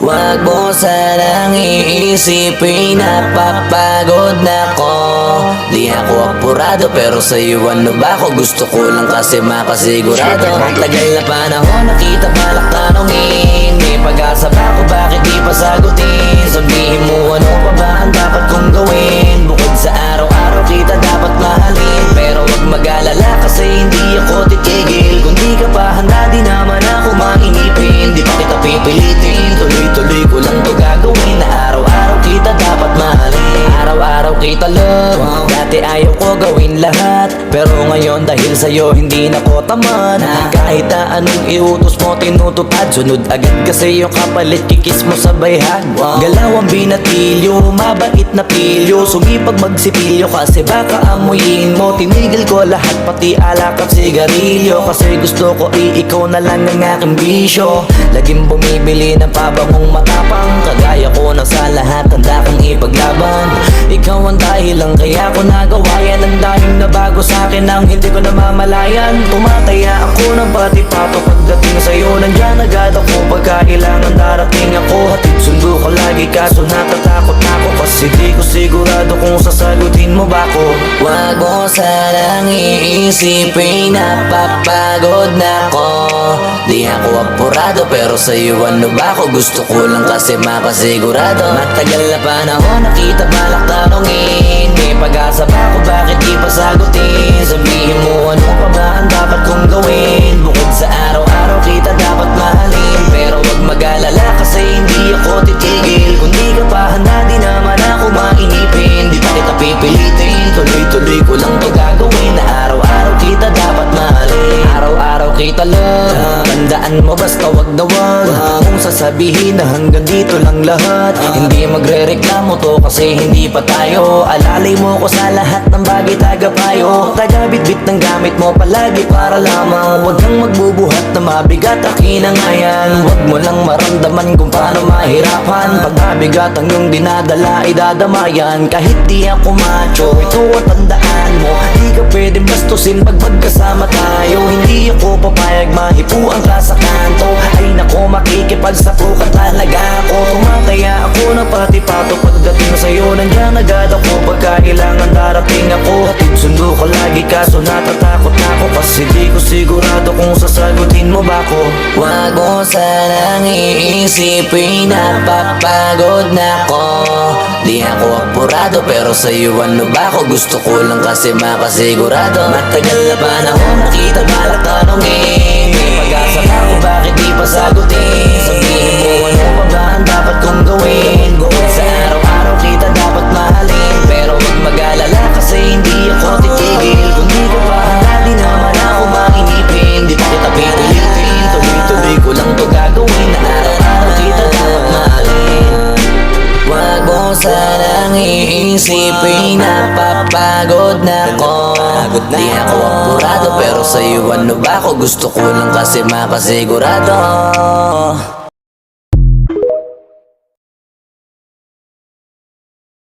Wag mo sanang iisipin na papagod na ko. Di ako apurado pero sa'yo ano ba ako? Gusto ko lang kasi makasigurado. Tagal na panahon nakita balak tanongin, may pag-asa ba ako bakit di pa sagutin? Sabihin mo ano pa ba ang dapat kong gawin? Bukod sa araw-araw kita dapat mahalin, pero wag mag-alala kasi hindi ako titigil. Kung di ka pa handa di naman ako mainipin. Di pa kita pipilitin, tuloy-tuloy ko lang to gagawin. Na araw-araw kita dapat mahalin, araw-araw kita love. Dati ayaw ko gawin lahat, pero ngayon dahil sa'yo hindi na ko tamad. Kahit na anong iutos mo tinutupad, sunod agad kasi yung kapalit kikis mo sa bayhag. Galaw ang binatilyo, mabait na pilyo, sumipag magsipilyo kasi baka amuyin mo. Tinigil ko lahat pati alak at sigarilyo, kasi gusto ko ikaw na lang ang aking bisyo. Laging bumibili ng pabangong matapang, kagaya ko na sa lahat handa kang ipaglaban. Ikaw ang dahilan kaya ko nagawa yan, ang daming nabago sa'kin ang hindi ko namamalayan. Tumataya ako ng pati-pato pagdating sa'yo, nandyan agad ako pagka kailangan darating ako. Hatid sundo ko lagi kaso natatakot ako, kasi di ko sigurado kung sasagutin mo ba ko. Wag mo sanang iisipin na papagod na ko. Di ako apurado pero sa'yo ano ba ako? Gusto ko lang kasi makasigurado. Matagal na panahon nakita balak tanongin, may pag-asa ba ako bakit di pa sagutin? Sabihin mo ano pa ba ang dapat kong gawin? Bukod sa araw-araw kita dapat mahalin, pero wag mag-alala kasi hindi ako titigil. Kung di ka pa handa di naman ako mainipin. Di pa kita pipilitin, tuloy-tuloy ko lang to gagawin. Na araw-araw kita dapat mahalin, araw-araw kita love. Tandaan mo basta wag na wag kung sasabihin na hanggang dito lang lahat. Hindi magre-reklamo to kasi hindi pa tayo. Alalay mo ko sa lahat ng bagay tagapayo. Taga-bitbit ng gamit mo palagi para lamang. Wag kang magbubuhat na mabigat akin ang ayan. Wag mo lang maramdaman kung paano mahirapan. Pag mabigat ang iyong dinadala idadamayan. Kahit di ako macho ito at tandaan mo, di ka pwedeng bastusin pag magkasama tayo. Hindi ako papayag mahipuan ka sa kanto. Ay nako makikipagsapukan talaga ako. Tumataya ako ng pati-pato pagdating sa'yo, nandyan agad ako pagka kailangan darating ako. Hatid sundo ko lagi kaso natatakot na ako, kasi di ko sigurado kung sasagutin mo ba ko. Wag mo sanang iisipin na papagod na ko. Di ako apurado pero sa'yo ano ba ako? Gusto ko lang kasi makasigurado. Matagal na panahon nakita balak tanongin, may pag-asa ba ako bakit di pa sagutin? Sabihin mo ano pa ba ang dapat kong gawin? Bukod sa araw-araw kita dapat mahalin, pero wag mag-alala kasi hindi ako titigil. Kung di ka pa handa di naman ako mainipin. Di pa kita pipilitin, tuloy-tuloy ko lang to gagawin. Na araw-araw kita dapat mahalin. Wag mo sanang iisipin na papagod na ko. Di ako apurado pero sa'yo ano ba ako? Gusto ko lang kasi makasigurado.